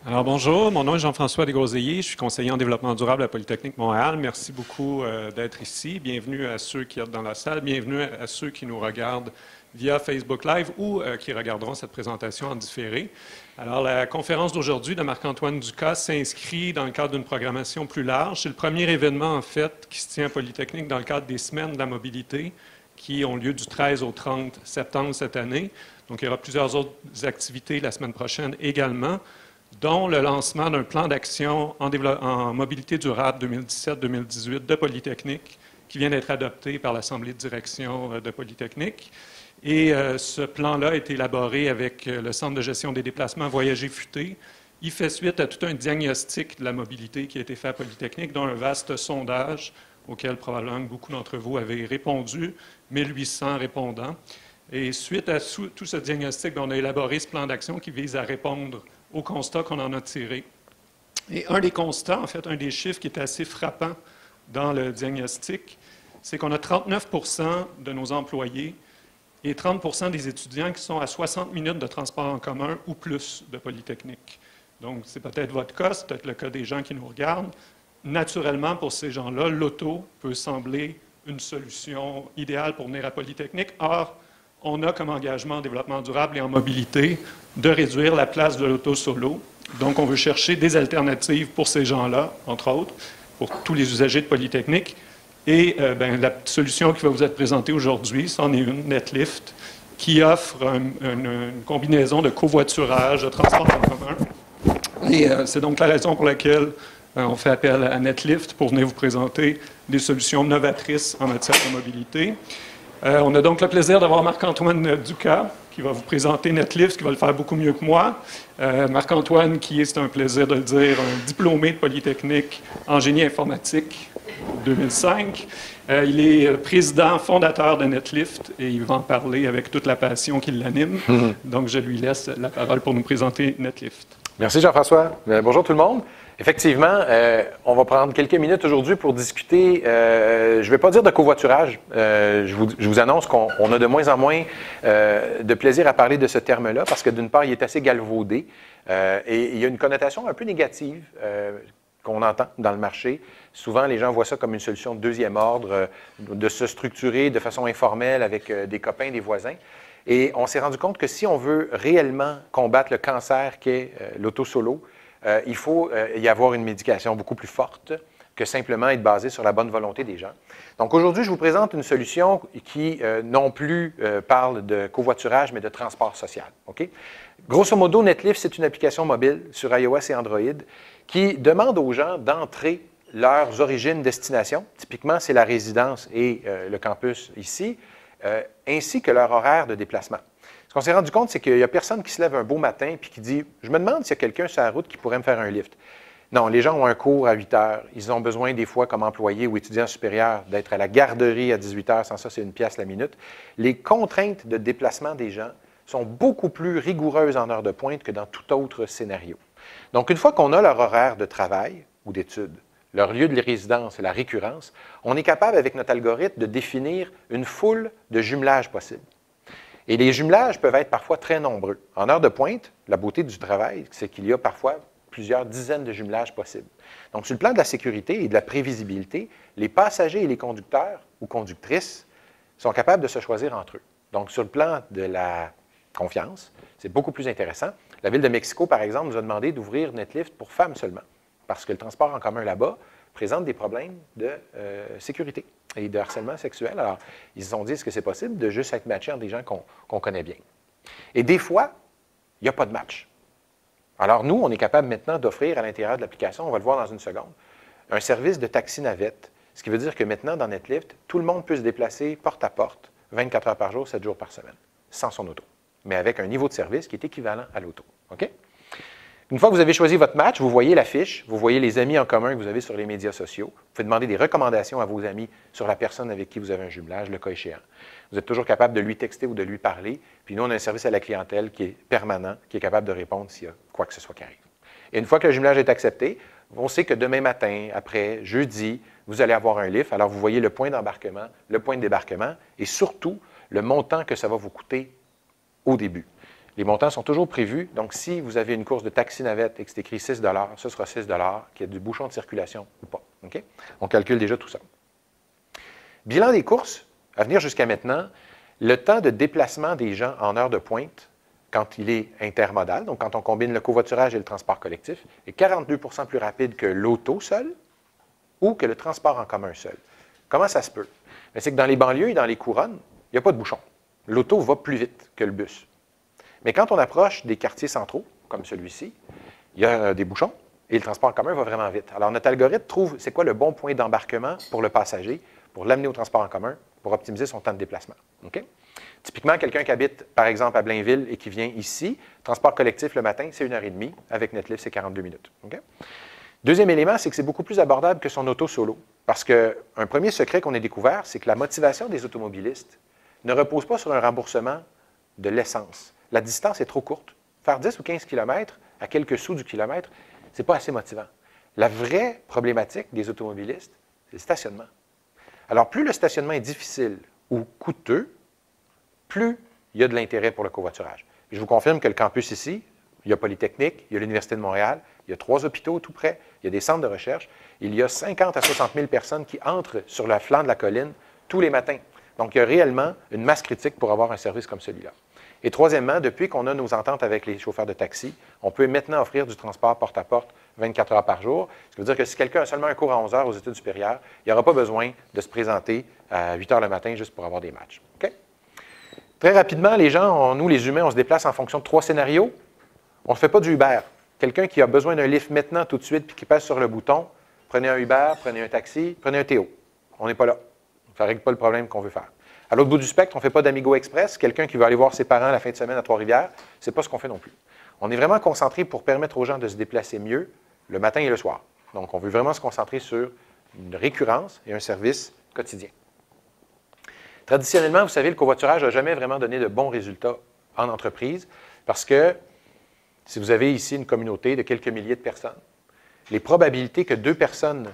Alors bonjour, mon nom est Jean-François Desgroseilliers, je suis conseiller en développement durable à Polytechnique Montréal. Merci beaucoup d'être ici. Bienvenue à ceux qui sont dans la salle, bienvenue à ceux qui nous regardent via Facebook Live ou qui regarderont cette présentation en différé. Alors la conférence d'aujourd'hui de Marc-Antoine Ducas s'inscrit dans le cadre d'une programmation plus large. C'est le premier événement en fait qui se tient à Polytechnique dans le cadre des Semaines de la mobilité qui ont lieu du 13 au 30 septembre cette année. Donc il y aura plusieurs autres activités la semaine prochaine également, dont le lancement d'un plan d'action en mobilité durable 2017-2018 de Polytechnique, qui vient d'être adopté par l'Assemblée de direction de Polytechnique. Et ce plan-là a été élaboré avec le Centre de gestion des déplacements Voyager Futé. Il fait suite à tout un diagnostic de la mobilité qui a été fait à Polytechnique, dont un vaste sondage auquel probablement beaucoup d'entre vous avez répondu, 1800 répondants. Et suite à tout ce diagnostic, on a élaboré ce plan d'action qui vise à répondre aux constats qu'on en a tirés. Et un des constats, en fait, un des chiffres qui est assez frappant dans le diagnostic, c'est qu'on a 39 de nos employés et 30 des étudiants qui sont à 60 minutes de transport en commun ou plus de Polytechnique. Donc, c'est peut-être votre cas, c'est peut-être le cas des gens qui nous regardent. Naturellement, pour ces gens-là, l'auto peut sembler une solution idéale pour venir à Polytechnique. Or, on a comme engagement en développement durable et en mobilité de réduire la place de l'auto solo. Donc, on veut chercher des alternatives pour ces gens-là, entre autres, pour tous les usagers de Polytechnique. Et la solution qui va vous être présentée aujourd'hui, c'en est une, Netlift, qui offre une combinaison de covoiturage, de transport en commun. Et c'est donc la raison pour laquelle on fait appel à Netlift pour venir vous présenter des solutions novatrices en matière de mobilité. On a donc le plaisir d'avoir Marc-Antoine Ducas qui va vous présenter Netlift, qui va le faire beaucoup mieux que moi. Marc-Antoine, qui est, c'est un plaisir de le dire, un diplômé de Polytechnique en génie informatique 2005. Il est président fondateur de Netlift et il va en parler avec toute la passion qui l'anime. Donc, je lui laisse la parole pour nous présenter Netlift. Merci Jean-François. Bonjour tout le monde. Effectivement, on va prendre quelques minutes aujourd'hui pour discuter, je ne vais pas dire de covoiturage, je vous annonce qu'on a de moins en moins de plaisir à parler de ce terme-là parce que d'une part, il est assez galvaudé et il y a une connotation un peu négative qu'on entend dans le marché. Souvent, les gens voient ça comme une solution de deuxième ordre, de se structurer de façon informelle avec des copains, des voisins. Et on s'est rendu compte que si on veut réellement combattre le cancer qu'est l'auto-solo, il faut y avoir une médication beaucoup plus forte que simplement être basée sur la bonne volonté des gens. Donc aujourd'hui, je vous présente une solution qui non plus parle de covoiturage, mais de transport social. Okay? Grosso modo, Netlift, c'est une application mobile sur iOS et Android qui demande aux gens d'entrer leurs origines, destinations. Typiquement, c'est la résidence et le campus ici, ainsi que leur horaire de déplacement. Ce qu'on s'est rendu compte, c'est qu'il n'y a personne qui se lève un beau matin et qui dit « Je me demande s'il y a quelqu'un sur la route qui pourrait me faire un lift. » Non, les gens ont un cours à 8 heures. Ils ont besoin des fois, comme employés ou étudiants supérieurs, d'être à la garderie à 18 heures. Sans ça, c'est 1 pièce la minute. Les contraintes de déplacement des gens sont beaucoup plus rigoureuses en heure de pointe que dans tout autre scénario. Donc, une fois qu'on a leur horaire de travail ou d'études, leur lieu de résidence et la récurrence, on est capable, avec notre algorithme, de définir une foule de jumelages possibles. Et les jumelages peuvent être parfois très nombreux. En heure de pointe, la beauté du travail, c'est qu'il y a parfois plusieurs dizaines de jumelages possibles. Donc, sur le plan de la sécurité et de la prévisibilité, les passagers et les conducteurs ou conductrices sont capables de se choisir entre eux. Donc, sur le plan de la confiance, c'est beaucoup plus intéressant. La Ville de Mexico, par exemple, nous a demandé d'ouvrir Netlift pour femmes seulement, parce que le transport en commun là-bas présente des problèmes de sécurité et de harcèlement sexuel. Alors, ils se sont dit, est-ce que c'est possible de juste être matché entre des gens qu'on connaît bien? Et des fois, il n'y a pas de match. Alors, nous, on est capable maintenant d'offrir à l'intérieur de l'application, on va le voir dans une seconde, un service de taxi-navette, ce qui veut dire que maintenant, dans Netlift, tout le monde peut se déplacer porte à porte, 24 heures par jour, 7 jours par semaine, sans son auto, mais avec un niveau de service qui est équivalent à l'auto. OK? Une fois que vous avez choisi votre match, vous voyez l'affiche, vous voyez les amis en commun que vous avez sur les médias sociaux. Vous pouvez demander des recommandations à vos amis sur la personne avec qui vous avez un jumelage, le cas échéant. Vous êtes toujours capable de lui texter ou de lui parler. Puis nous, on a un service à la clientèle qui est permanent, qui est capable de répondre s'il y a quoi que ce soit qui arrive. Et une fois que le jumelage est accepté, on sait que demain matin, après jeudi, vous allez avoir un lift. Alors, vous voyez le point d'embarquement, le point de débarquement et surtout le montant que ça va vous coûter au début. Les montants sont toujours prévus. Donc, si vous avez une course de taxi-navette et que c'est écrit 6 ce sera 6 qu'il y ait du bouchon de circulation ou pas. Okay? On calcule déjà tout ça. Bilan des courses, à venir jusqu'à maintenant, le temps de déplacement des gens en heure de pointe, quand il est intermodal, donc quand on combine le covoiturage et le transport collectif, est 42 plus rapide que l'auto seul ou que le transport en commun seul. Comment ça se peut? C'est que dans les banlieues et dans les couronnes, il n'y a pas de bouchon. L'auto va plus vite que le bus. Mais quand on approche des quartiers centraux, comme celui-ci, il y a des bouchons et le transport en commun va vraiment vite. Alors, notre algorithme trouve c'est quoi le bon point d'embarquement pour le passager, pour l'amener au transport en commun, pour optimiser son temps de déplacement. Okay? Typiquement, quelqu'un qui habite, par exemple, à Blainville et qui vient ici, transport collectif le matin, c'est 1h30. Avec Netlift, c'est 42 minutes. Okay? Deuxième élément, c'est que c'est beaucoup plus abordable que son auto solo. Parce qu'un premier secret qu'on a découvert, c'est que la motivation des automobilistes ne repose pas sur un remboursement de l'essence. La distance est trop courte. Faire 10 ou 15 km à quelques sous du kilomètre, ce n'est pas assez motivant. La vraie problématique des automobilistes, c'est le stationnement. Alors, plus le stationnement est difficile ou coûteux, plus il y a de l'intérêt pour le covoiturage. Je vous confirme que le campus ici, il y a Polytechnique, il y a l'Université de Montréal, il y a 3 hôpitaux tout près, il y a des centres de recherche. Il y a 50 à 60 000 personnes qui entrent sur le flanc de la colline tous les matins. Donc, il y a réellement une masse critique pour avoir un service comme celui-là. Et troisièmement, depuis qu'on a nos ententes avec les chauffeurs de taxi, on peut maintenant offrir du transport porte-à-porte 24 heures par jour. Ce qui veut dire que si quelqu'un a seulement un cours à 11 heures aux études supérieures, il n'y aura pas besoin de se présenter à 8 heures le matin juste pour avoir des matchs. Okay? Très rapidement, les gens, nous les humains, on se déplace en fonction de 3 scénarios. On ne fait pas du Uber. Quelqu'un qui a besoin d'un lift maintenant, tout de suite, puis qui passe sur le bouton, prenez un Uber, prenez un taxi, prenez un Théo. On n'est pas là. Ça ne règle pas le problème qu'on veut faire. À l'autre bout du spectre, on ne fait pas d'Amigo Express. Quelqu'un qui veut aller voir ses parents la fin de semaine à Trois-Rivières, ce n'est pas ce qu'on fait non plus. On est vraiment concentré pour permettre aux gens de se déplacer mieux le matin et le soir. Donc, on veut vraiment se concentrer sur une récurrence et un service quotidien. Traditionnellement, vous savez, le covoiturage n'a jamais vraiment donné de bons résultats en entreprise parce que si vous avez ici une communauté de quelques milliers de personnes, les probabilités que 2 personnes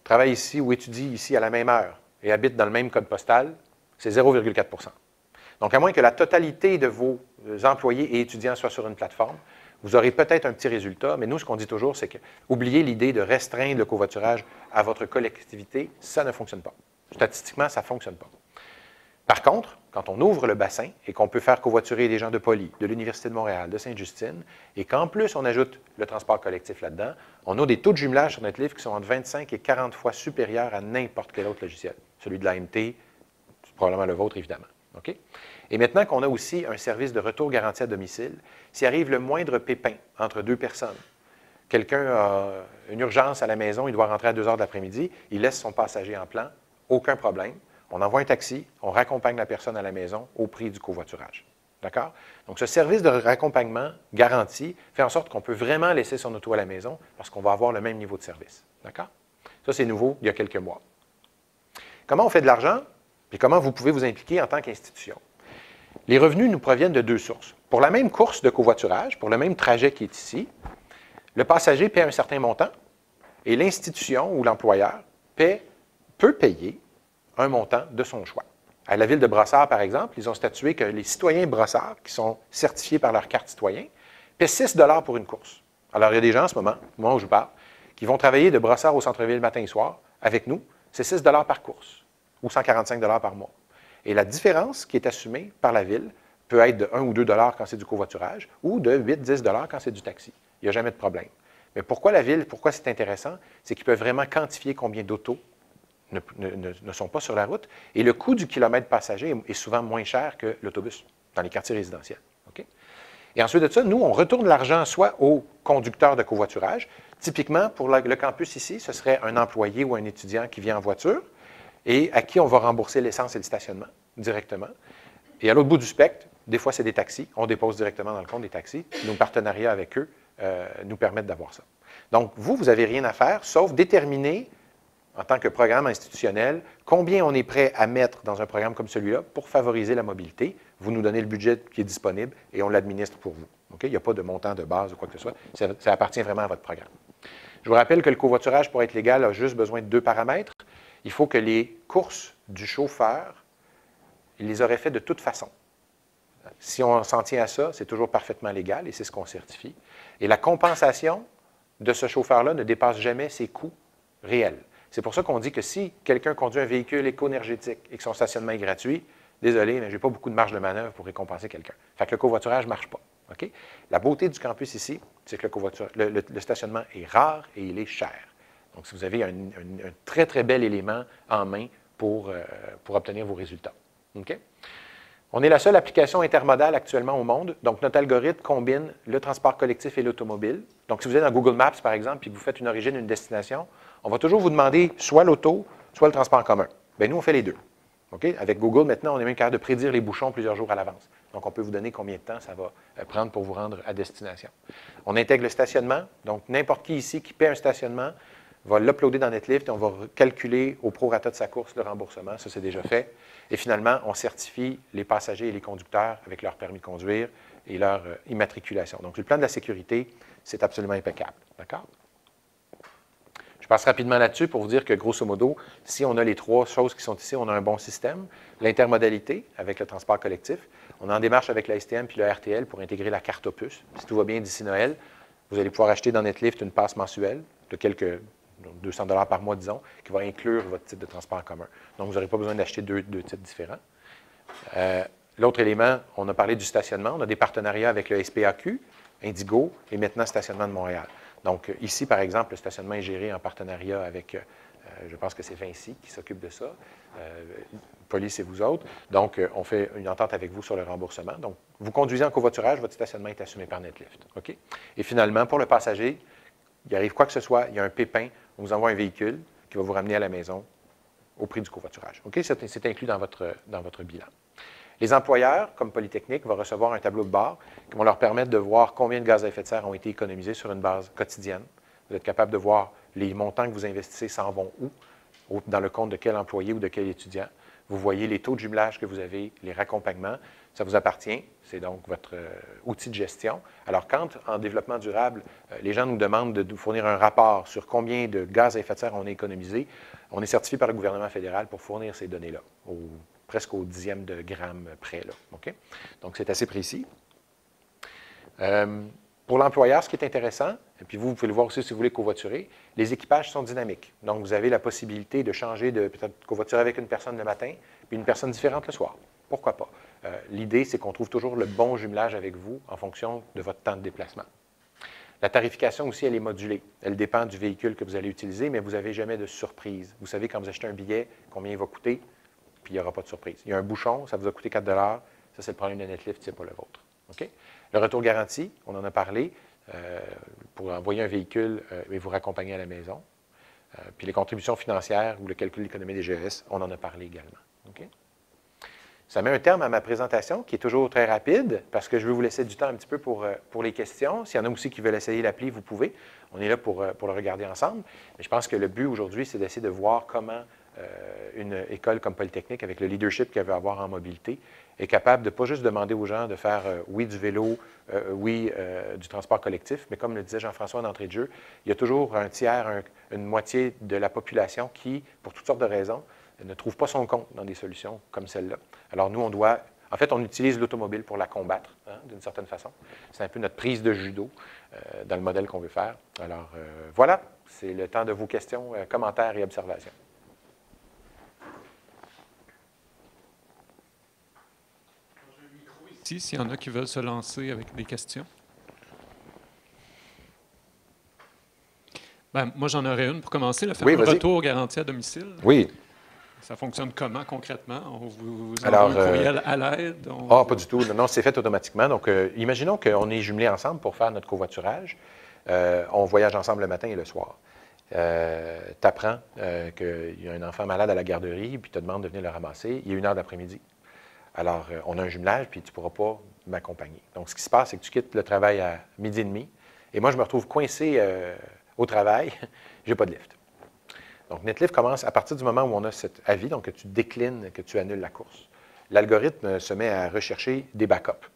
travaillent ici ou étudient ici à la même heure et habitent dans le même code postal, c'est 0,4 %. Donc, à moins que la totalité de vos employés et étudiants soient sur une plateforme, vous aurez peut-être un petit résultat, mais nous, ce qu'on dit toujours, c'est que oubliez l'idée de restreindre le covoiturage à votre collectivité, ça ne fonctionne pas. Statistiquement, ça ne fonctionne pas. Par contre, quand on ouvre le bassin et qu'on peut faire covoiturer des gens de Poly, de l'Université de Montréal, de Sainte-Justine, et qu'en plus on ajoute le transport collectif là-dedans, on a des taux de jumelage sur notre livre qui sont entre 25 et 40 fois supérieurs à n'importe quel autre logiciel. Celui de l'AMT, c'est probablement le vôtre, évidemment. Okay? Et maintenant qu'on a aussi un service de retour garanti à domicile, s'il arrive le moindre pépin entre 2 personnes, quelqu'un a une urgence à la maison, il doit rentrer à 2 heures de l'après-midi, il laisse son passager en plan, aucun problème. On envoie un taxi, on raccompagne la personne à la maison au prix du covoiturage. D'accord? Donc, ce service de raccompagnement garanti fait en sorte qu'on peut vraiment laisser son auto à la maison parce qu'on va avoir le même niveau de service. D'accord? Ça, c'est nouveau il y a quelques mois. Comment on fait de l'argent? Et comment vous pouvez vous impliquer en tant qu'institution? Les revenus nous proviennent de 2 sources. Pour la même course de covoiturage, pour le même trajet qui est ici, le passager paie un certain montant et l'institution ou l'employeur peut payer un montant de son choix. À la ville de Brossard, par exemple, ils ont statué que les citoyens Brossard, qui sont certifiés par leur carte citoyen, paient 6 $ pour une course. Alors, il y a des gens en ce moment, au moment où je vous parle, qui vont travailler de Brossard au centre-ville matin et soir avec nous. C'est 6 $ par course ou 145 $ par mois. Et la différence qui est assumée par la ville peut être de 1 ou 2 $ quand c'est du covoiturage ou de 8-10 $ quand c'est du taxi. Il n'y a jamais de problème. Mais pourquoi la ville, pourquoi c'est intéressant? C'est qu'ils peuvent vraiment quantifier combien d'autos ne sont pas sur la route. Et le coût du kilomètre passager est souvent moins cher que l'autobus dans les quartiers résidentiels. Okay? Et ensuite de ça, nous, on retourne l'argent soit aux conducteurs de covoiturage. Typiquement, pour le campus ici, ce serait un employé ou un étudiant qui vient en voiture et à qui on va rembourser l'essence et le stationnement directement. Et à l'autre bout du spectre, des fois, c'est des taxis. On dépose directement dans le compte des taxis. Nos partenariats avec eux nous permettent d'avoir ça. Donc, vous n'avez rien à faire, sauf déterminer en tant que programme institutionnel, combien on est prêt à mettre dans un programme comme celui-là pour favoriser la mobilité. Vous nous donnez le budget qui est disponible et on l'administre pour vous. Okay? Il n'y a pas de montant de base ou quoi que ce soit. Ça appartient vraiment à votre programme. Je vous rappelle que le covoiturage, pour être légal, a juste besoin de 2 paramètres. Il faut que les courses du chauffeur, il les aurait fait de toute façon. Si on s'en tient à ça, c'est toujours parfaitement légal et c'est ce qu'on certifie. Et la compensation de ce chauffeur-là ne dépasse jamais ses coûts réels. C'est pour ça qu'on dit que si quelqu'un conduit un véhicule éco-énergétique et que son stationnement est gratuit, désolé, mais je n'ai pas beaucoup de marge de manœuvre pour récompenser quelqu'un. Fait que le covoiturage ne marche pas. Okay? La beauté du campus ici, c'est que le stationnement est rare et il est cher. Donc, si vous avez un très, très bel élément en main pour obtenir vos résultats. Okay? On est la seule application intermodale actuellement au monde. Donc, notre algorithme combine le transport collectif et l'automobile. Donc, si vous êtes dans Google Maps, par exemple, puis que vous faites une origine, une destination, on va toujours vous demander soit l'auto, soit le transport en commun. Bien, nous, on fait les deux. Okay? Avec Google, maintenant, on est même capable de prédire les bouchons plusieurs jours à l'avance. Donc, on peut vous donner combien de temps ça va prendre pour vous rendre à destination. On intègre le stationnement. Donc, n'importe qui ici qui paie un stationnement va l'uploader dans NetLift et on va calculer au prorata de sa course le remboursement. Ça, c'est déjà fait. Et finalement, on certifie les passagers et les conducteurs avec leur permis de conduire et leur immatriculation. Donc, le plan de la sécurité, c'est absolument impeccable. D'accord? Je passe rapidement là-dessus pour vous dire que, grosso modo, si on a les trois choses qui sont ici, on a un bon système. L'intermodalité avec le transport collectif. On est en démarche avec la STM puis le RTL pour intégrer la carte Opus. Si tout va bien d'ici Noël, vous allez pouvoir acheter dans NetLift une passe mensuelle de quelques 200 $ par mois, disons, qui va inclure votre type de transport en commun. Donc, vous n'aurez pas besoin d'acheter deux types différents. L'autre élément, on a parlé du stationnement. On a des partenariats avec le SPAQ, Indigo et maintenant Stationnement de Montréal. Donc, ici, par exemple, le stationnement est géré en partenariat avec, je pense que c'est Vinci qui s'occupe de ça, Police et vous autres. Donc, on fait une entente avec vous sur le remboursement. Donc, vous conduisez en covoiturage, votre stationnement est assumé par NetLift. OK? Et finalement, pour le passager, il arrive quoi que ce soit, il y a un pépin, on vous envoie un véhicule qui va vous ramener à la maison au prix du covoiturage. OK? C'est inclus dans votre bilan. Les employeurs, comme Polytechnique, vont recevoir un tableau de bord qui va leur permettre de voir combien de gaz à effet de serre ont été économisés sur une base quotidienne. Vous êtes capable de voir les montants que vous investissez s'en vont où, dans le compte de quel employé ou de quel étudiant. Vous voyez les taux de jumelage que vous avez, les raccompagnements. Ça vous appartient. C'est donc votre outil de gestion. Alors, quand, en développement durable, les gens nous demandent de nous fournir un rapport sur combien de gaz à effet de serre on a économisé, on est certifié par le gouvernement fédéral pour fournir ces données-là, presque au dixième de gramme près. Là. Okay? Donc, c'est assez précis. Pour l'employeur, ce qui est intéressant, et puis vous pouvez le voir aussi si vous voulez covoiturer, les équipages sont dynamiques. Donc, vous avez la possibilité de changer de peut-être covoiturer avec une personne le matin, puis une personne différente le soir. Pourquoi pas? L'idée, c'est qu'on trouve toujours le bon jumelage avec vous en fonction de votre temps de déplacement. La tarification aussi, elle est modulée. Elle dépend du véhicule que vous allez utiliser, mais vous n'avez jamais de surprise. Vous savez, quand vous achetez un billet, combien il va coûter, puis il n'y aura pas de surprise. Il y a un bouchon, ça vous a coûté 4 $, ça, c'est le problème de NetLift, ce n'est pas le vôtre. Okay? Le retour garanti, on en a parlé, pour envoyer un véhicule et vous raccompagner à la maison. Puis les contributions financières ou le calcul de l'économie des GES, on en a parlé également. Okay? Ça met un terme à ma présentation, qui est toujours très rapide, parce que je veux vous laisser du temps un petit peu pour les questions. S'il y en a aussi qui veulent essayer l'appli, vous pouvez. On est là pour le regarder ensemble. Mais je pense que le but aujourd'hui, c'est d'essayer de voir comment une école comme Polytechnique, avec le leadership qu'elle veut avoir en mobilité, est capable de ne pas juste demander aux gens de faire, oui, du vélo, oui, du transport collectif, mais comme le disait Jean-François d'entrée de jeu, il y a toujours un tiers, une moitié de la population qui, pour toutes sortes de raisons, ne trouve pas son compte dans des solutions comme celle-là. Alors nous, en fait, on utilise l'automobile pour la combattre, hein, d'une certaine façon. C'est un peu notre prise de judo dans le modèle qu'on veut faire. Alors voilà, c'est le temps de vos questions, commentaires et observations. S'il y en a qui veulent se lancer avec des questions. Ben, moi, j'en aurais une pour commencer. Le fameux retour garanti à domicile. Oui. Ça fonctionne comment concrètement? On vous envoie un courriel à l'aide? Pas du tout. Non, c'est fait automatiquement. Donc, imaginons qu'on est jumelés ensemble pour faire notre covoiturage. On voyage ensemble le matin et le soir. Tu apprends qu'il y a un enfant malade à la garderie, puis tu te demandes de venir le ramasser. Il y a 1 heure d'après-midi. Alors, on a un jumelage, puis tu ne pourras pas m'accompagner. Donc, ce qui se passe, c'est que tu quittes le travail à 12h30, et moi, je me retrouve coincé au travail. Je n'ai pas de lift. Donc, NetLift commence à partir du moment où on a cet avis, donc que tu déclines, que tu annules la course. L'algorithme se met à rechercher des backups.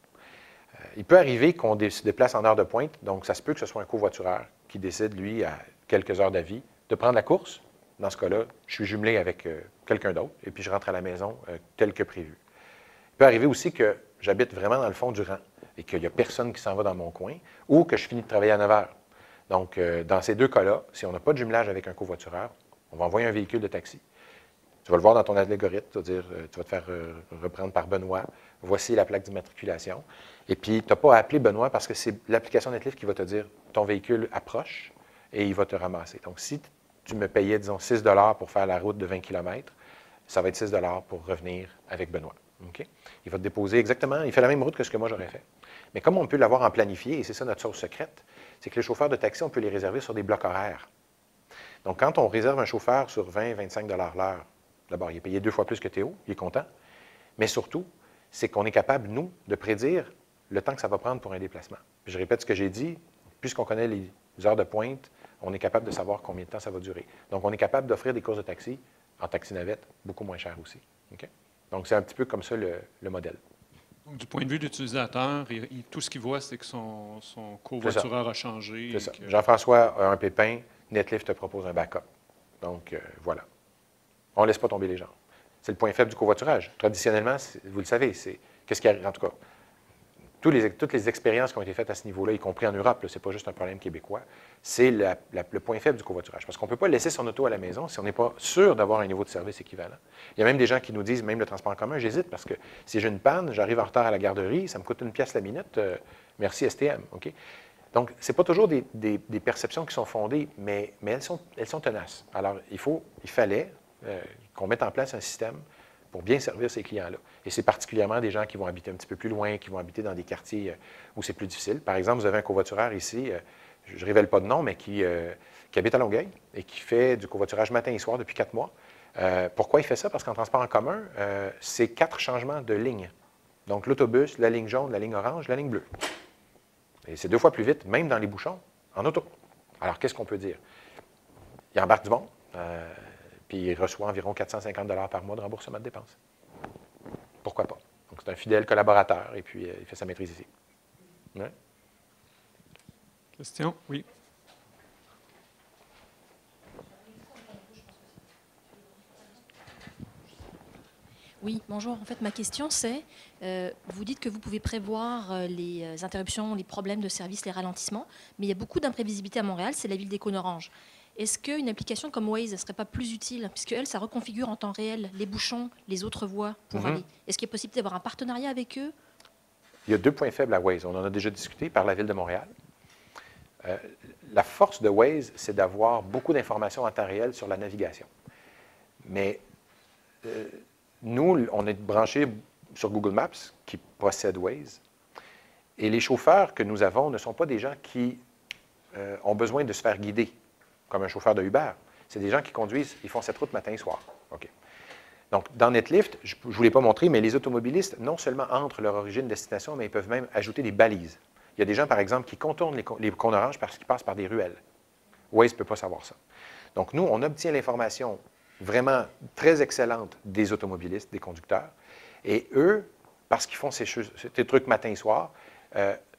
Il peut arriver qu'on se déplace en heure de pointe, donc ça se peut que ce soit un covoitureur qui décide, lui, à quelques heures d'avis, de prendre la course. Dans ce cas-là, je suis jumelé avec quelqu'un d'autre, et puis je rentre à la maison tel que prévu. Il peut arriver aussi que j'habite vraiment dans le fond du rang et qu'il n'y a personne qui s'en va dans mon coin, ou que je finis de travailler à 9 heures. Donc, dans ces deux cas-là, si on n'a pas de jumelage avec un covoitureur, on va envoyer un véhicule de taxi. Tu vas le voir dans ton algorithme, tu vas dire, tu vas te faire reprendre par Benoît. Voici la plaque d'immatriculation. Et puis, tu n'as pas à appeler Benoît parce que c'est l'application Netlift qui va te dire ton véhicule approche et il va te ramasser. Donc, si tu me payais, disons, 6 $ pour faire la route de 20 km, ça va être 6 $ pour revenir avec Benoît. Okay? Il va te déposer exactement, il fait la même route que ce que moi j'aurais fait. Mais comme on peut l'avoir en planifié, et c'est ça notre sauce secrète, c'est que les chauffeurs de taxi, on peut les réserver sur des blocs horaires. Donc, quand on réserve un chauffeur sur 20-25 $ l'heure, d'abord, il est payé 2 fois plus que Théo, il est content, mais surtout, c'est qu'on est capable, nous, de prédire le temps que ça va prendre pour un déplacement. Puis je répète ce que j'ai dit, puisqu'on connaît les heures de pointe, on est capable de savoir combien de temps ça va durer. Donc, on est capable d'offrir des courses de taxi en taxi-navette beaucoup moins cher aussi. Okay? Donc, c'est un petit peu comme ça le modèle. Donc, du point de vue de l'utilisateur, tout ce qu'il voit, c'est que son covoitureur a changé. C'est ça. Jean-François a un pépin, Netlift te propose un backup. Donc, voilà. On ne laisse pas tomber les gens. C'est le point faible du covoiturage. Traditionnellement, vous le savez, c'est qu'est-ce qui arrive, en tout cas, toutes les expériences qui ont été faites à ce niveau-là, y compris en Europe, ce n'est pas juste un problème québécois, c'est le point faible du covoiturage. Parce qu'on ne peut pas laisser son auto à la maison si on n'est pas sûr d'avoir un niveau de service équivalent. Il y a même des gens qui nous disent, même le transport en commun, j'hésite parce que si j'ai une panne, j'arrive en retard à la garderie, ça me coûte 1 pièce la minute, merci STM. Okay? Donc, ce n'est pas toujours des perceptions qui sont fondées, mais elles sont tenaces. Alors, il fallait qu'on mette en place un système pour bien servir ces clients-là. Et c'est particulièrement des gens qui vont habiter un petit peu plus loin, qui vont habiter dans des quartiers où c'est plus difficile. Par exemple, vous avez un covoitureur ici, je ne révèle pas de nom, mais qui habite à Longueuil et qui fait du covoiturage matin et soir depuis 4 mois. Pourquoi il fait ça? Parce qu'en transport en commun, c'est 4 changements de ligne. Donc, l'autobus, la ligne jaune, la ligne orange, la ligne bleue. Et c'est 2 fois plus vite, même dans les bouchons, en auto. Alors, qu'est-ce qu'on peut dire? Il embarque du monde. Puis il reçoit environ 450 $ par mois de remboursement de dépenses. Pourquoi pas? Donc, c'est un fidèle collaborateur et puis il fait sa maîtrise ici. Ouais. Question? Oui. Oui, bonjour. En fait, ma question, c'est, vous dites que vous pouvez prévoir les interruptions, les problèmes de service, les ralentissements, mais il y a beaucoup d'imprévisibilité à Montréal, c'est la ville des cônes oranges. Est-ce qu'une application comme Waze ne serait pas plus utile, puisque elle, ça reconfigure en temps réel les bouchons, les autres voies pour aller? Est-ce qu'il est possible d'avoir un partenariat avec eux? Il y a 2 points faibles à Waze. On en a déjà discuté par la Ville de Montréal. La force de Waze, c'est d'avoir beaucoup d'informations en temps réel sur la navigation. Mais nous, on est branchés sur Google Maps, qui possède Waze. Et les chauffeurs que nous avons ne sont pas des gens qui ont besoin de se faire guider, comme un chauffeur de Uber. C'est des gens qui conduisent, ils font cette route matin et soir. OK. Donc, dans Netlift, je ne vous l'ai pas montré, mais les automobilistes, non seulement entrent leur origine et destination, mais ils peuvent même ajouter des balises. Il y a des gens, par exemple, qui contournent les cônes oranges parce qu'ils passent par des ruelles. Waze ne peut pas savoir ça. Donc, nous, on obtient l'information vraiment très excellente des automobilistes, des conducteurs, et eux, parce qu'ils font ces trucs matin et soir,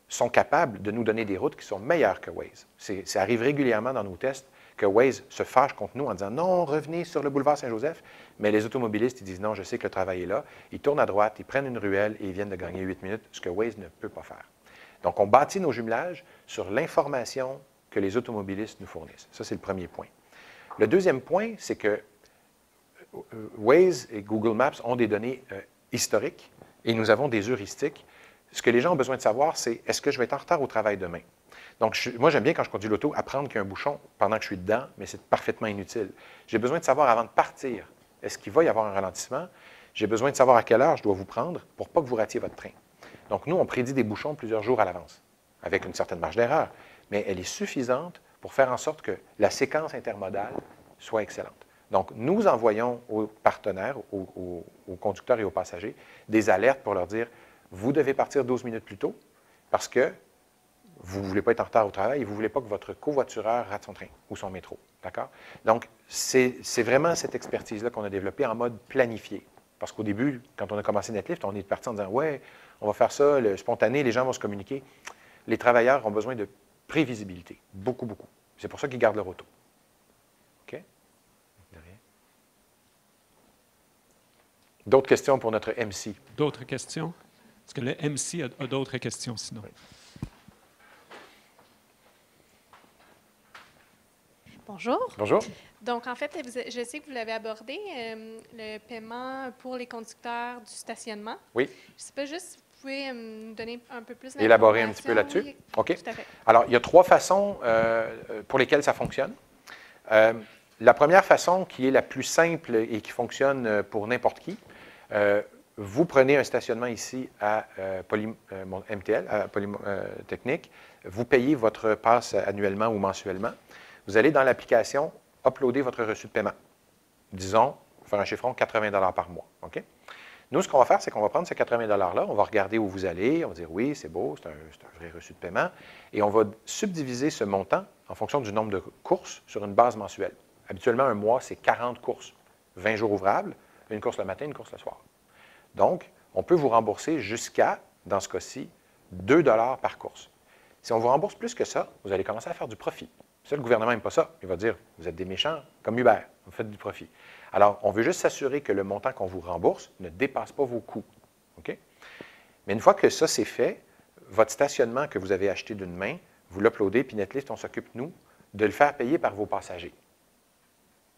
sont capables de nous donner des routes qui sont meilleures que Waze. Ça arrive régulièrement dans nos tests que Waze se fâche contre nous en disant « Non, revenez sur le boulevard Saint-Joseph », mais les automobilistes, ils disent « Non, je sais que le travail est là ». Ils tournent à droite, ils prennent une ruelle et ils viennent de gagner 8 minutes, ce que Waze ne peut pas faire. Donc, on bâtit nos jumelages sur l'information que les automobilistes nous fournissent. Ça, c'est le premier point. Le deuxième point, c'est que Waze et Google Maps ont des données historiques et nous avons des heuristiques. Ce que les gens ont besoin de savoir, c'est est-ce que je vais être en retard au travail demain? Donc, moi, j'aime bien, quand je conduis l'auto, apprendre qu'il y a un bouchon pendant que je suis dedans, mais c'est parfaitement inutile. J'ai besoin de savoir avant de partir, est-ce qu'il va y avoir un ralentissement? J'ai besoin de savoir à quelle heure je dois vous prendre pour ne pas que vous ratiez votre train. Donc, nous, on prédit des bouchons plusieurs jours à l'avance, avec une certaine marge d'erreur, mais elle est suffisante pour faire en sorte que la séquence intermodale soit excellente. Donc, nous envoyons aux partenaires, aux conducteurs et aux passagers, des alertes pour leur dire « Vous devez partir 12 minutes plus tôt parce que vous ne voulez pas être en retard au travail et vous ne voulez pas que votre covoitureur rate son train ou son métro. » D'accord? Donc, c'est vraiment cette expertise-là qu'on a développée en mode planifié. Parce qu'au début, quand on a commencé Netlift, on est parti en disant « Ouais, on va faire ça, le spontané, les gens vont se communiquer. » Les travailleurs ont besoin de prévisibilité, beaucoup, beaucoup. C'est pour ça qu'ils gardent leur auto. OK? De rien. D'autres questions pour notre MC? D'autres questions? Est-ce que le MC a d'autres questions sinon? Oui. Bonjour. Bonjour. Donc, en fait, je sais que vous l'avez abordé, le paiement pour les conducteurs du stationnement. Oui. Je ne sais pas juste si vous pouvez nous donner un peu plus d'informations. Élaborer un petit peu là-dessus? Oui, OK. tout à fait. Alors, il y a 3 façons pour lesquelles ça fonctionne. La première façon, qui est la plus simple et qui fonctionne pour n'importe qui, vous prenez un stationnement ici à MTL, à Polytechnique, vous payez votre passe annuellement ou mensuellement. Vous allez dans l'application uploader votre reçu de paiement. Disons, faire un chiffron, 80 $ par mois. OK? Nous, ce qu'on va faire, c'est qu'on va prendre ces 80 $-là, on va regarder où vous allez, on va dire oui, c'est beau, c'est un vrai reçu de paiement, et on va subdiviser ce montant en fonction du nombre de courses sur une base mensuelle. Habituellement, un mois, c'est 40 courses, 20 jours ouvrables, une course le matin, une course le soir. Donc, on peut vous rembourser jusqu'à, dans ce cas-ci, 2 $ par course. Si on vous rembourse plus que ça, vous allez commencer à faire du profit. Ça, le gouvernement n'aime pas ça. Il va dire, vous êtes des méchants, comme Uber, vous faites du profit. Alors, on veut juste s'assurer que le montant qu'on vous rembourse ne dépasse pas vos coûts. OK? Mais une fois que ça, c'est fait, votre stationnement que vous avez acheté d'une main, vous l'uploadez, puis Netlift, on s'occupe, nous, de le faire payer par vos passagers.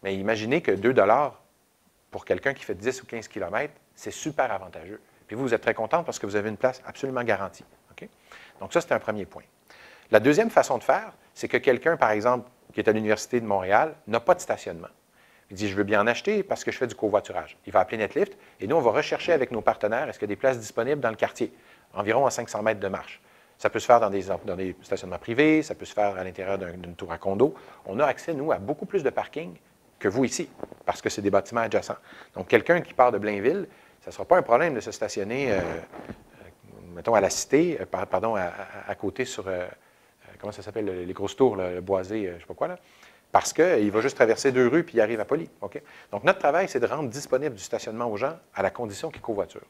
Mais imaginez que 2 $ pour quelqu'un qui fait 10 ou 15 km, c'est super avantageux. Puis vous êtes très content parce que vous avez une place absolument garantie. OK? Donc ça, c'est un premier point. La deuxième façon de faire, c'est que quelqu'un, par exemple, qui est à l'Université de Montréal, n'a pas de stationnement. Il dit, je veux bien en acheter parce que je fais du covoiturage. Il va appeler Netlift et nous, on va rechercher avec nos partenaires, est-ce qu'il y a des places disponibles dans le quartier, environ à 500 mètres de marche. Ça peut se faire dans des stationnements privés, ça peut se faire à l'intérieur d'une tour à condo. On a accès, nous, à beaucoup plus de parking que vous ici, parce que c'est des bâtiments adjacents. Donc, quelqu'un qui part de Blainville, ça ne sera pas un problème de se stationner, mettons, à la Cité, à côté sur, comment ça s'appelle, les grosses tours, le boisé, je ne sais pas quoi, là, parce qu'il va juste traverser 2 rues puis il arrive à Poly. Okay? Donc, notre travail, c'est de rendre disponible du stationnement aux gens à la condition qu'ils covoiturent.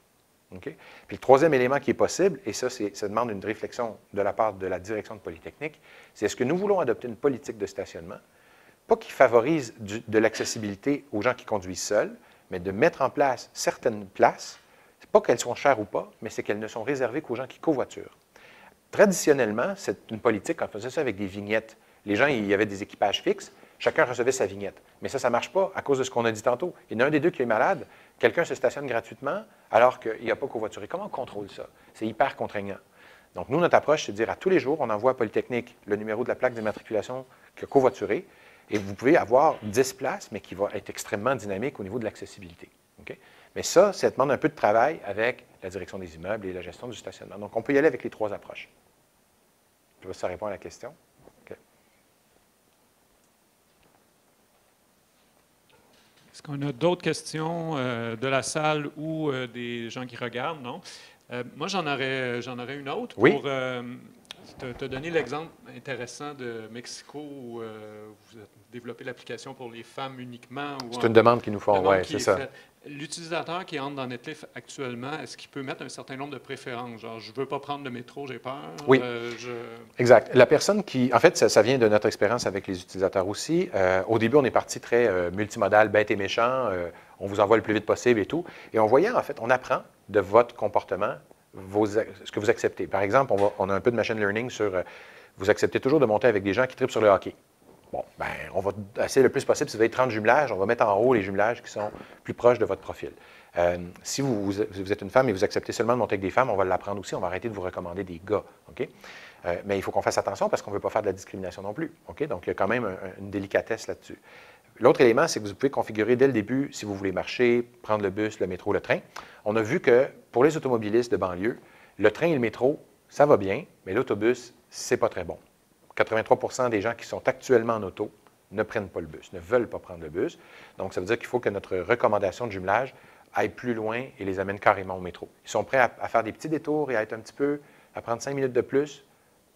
Okay? Puis le troisième élément qui est possible, et ça demande une réflexion de la part de la direction de Polytechnique, c'est est-ce que nous voulons adopter une politique de stationnement, pas qui favorise de l'accessibilité aux gens qui conduisent seuls, mais de mettre en place certaines places, c'est pas qu'elles sont chères ou pas, mais c'est qu'elles ne sont réservées qu'aux gens qui covoiturent. Traditionnellement, c'est une politique, on faisait ça avec des vignettes. Les gens, il y avait des équipages fixes, chacun recevait sa vignette. Mais ça ne marche pas à cause de ce qu'on a dit tantôt. Il y en a un des deux qui est malade, quelqu'un se stationne gratuitement alors qu'il n'a pas covoituré. Comment on contrôle ça? C'est hyper contraignant. Donc, nous, notre approche, c'est de dire à tous les jours, on envoie à Polytechnique le numéro de la plaque d'immatriculation qui a covoituré, et vous pouvez avoir 10 places, mais qui va être extrêmement dynamique au niveau de l'accessibilité. Okay? Mais ça demande un peu de travail avec la direction des immeubles et la gestion du stationnement. Donc, on peut y aller avec les 3 approches. Je ne sais pas si ça répond à la question. Okay. Est-ce qu'on a d'autres questions de la salle ou des gens qui regardent? Non. Moi, j'en aurais une autre. Oui. Pour te donner l'exemple intéressant de Mexico où vous avez développé l'application pour les femmes uniquement. C'est une demande qu'ils nous font, oui, c'est ça. L'utilisateur qui entre dans Netlift actuellement, est-ce qu'il peut mettre un certain nombre de préférences? Genre, je ne veux pas prendre le métro, j'ai peur. Oui, exact. La personne qui... En fait, ça vient de notre expérience avec les utilisateurs aussi. Au début, on est parti très multimodal, bête et méchant. On vous envoie le plus vite possible et tout. Et on voyait, en fait, on apprend de votre comportement ce que vous acceptez. Par exemple, on a un peu de machine learning sur... vous acceptez toujours de monter avec des gens qui trippent sur le hockey. Bon, bien, on va essayer le plus possible, si vous avez 30 jumelages, on va mettre en haut les jumelages qui sont plus proches de votre profil. Si vous êtes une femme et vous acceptez seulement de monter avec des femmes, on va l'apprendre aussi, on va arrêter de vous recommander des gars. Okay? Mais il faut qu'on fasse attention parce qu'on ne veut pas faire de la discrimination non plus. Okay? Donc, il y a quand même une délicatesse là-dessus. L'autre élément, c'est que vous pouvez configurer dès le début, si vous voulez marcher, prendre le bus, le métro, le train. On a vu que pour les automobilistes de banlieue, le train et le métro, ça va bien, mais l'autobus, c'est pas très bon. 83 des gens qui sont actuellement en auto ne prennent pas le bus, ne veulent pas prendre le bus. Donc, ça veut dire qu'il faut que notre recommandation de jumelage aille plus loin et les amène carrément au métro. Ils sont prêts à faire des petits détours et à prendre 5 minutes de plus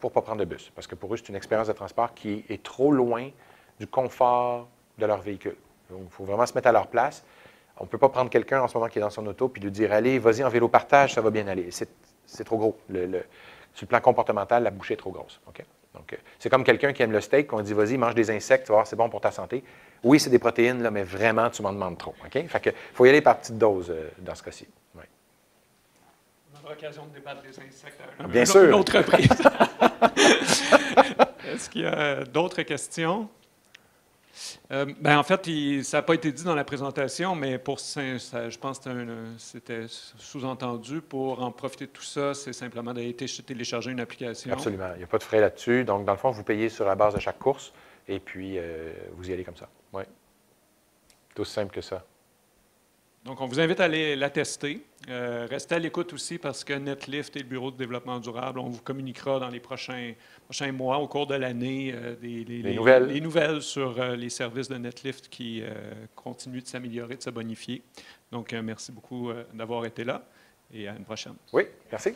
pour ne pas prendre le bus. Parce que pour eux, c'est une expérience de transport qui est trop loin du confort de leur véhicule. Donc, il faut vraiment se mettre à leur place. On ne peut pas prendre quelqu'un en ce moment qui est dans son auto puis lui dire « Allez, vas-y en vélo partage, ça va bien aller ». C'est trop gros. Sur le plan comportemental, la bouchée est trop grosse. Okay? Donc, c'est comme quelqu'un qui aime le steak, qu'on dit « Vas-y, mange des insectes, tu vas voir, c'est bon pour ta santé ». Oui, c'est des protéines, là, mais vraiment, tu m'en demandes trop. Okay? Fait que faut y aller par petites doses dans ce cas-ci. Ouais. On l'occasion de débattre des insectes à Bien sûr. une autre reprise. Est-ce qu'il y a d'autres questions? En fait, ça n'a pas été dit dans la présentation, mais je pense que c'était sous-entendu. Pour en profiter de tout ça, c'est simplement d'aller télécharger une application. Absolument. Il n'y a pas de frais là-dessus. Donc, dans le fond, vous payez sur la base de chaque course et puis vous y allez comme ça. Oui. C'est aussi simple que ça. Donc, on vous invite à aller la tester. Restez à l'écoute aussi parce que NetLift et le Bureau de développement durable, on vous communiquera dans les prochains mois, au cours de l'année, les nouvelles sur les services de NetLift qui continuent de s'améliorer, de se bonifier. Donc, merci beaucoup d'avoir été là et à une prochaine. Oui, merci.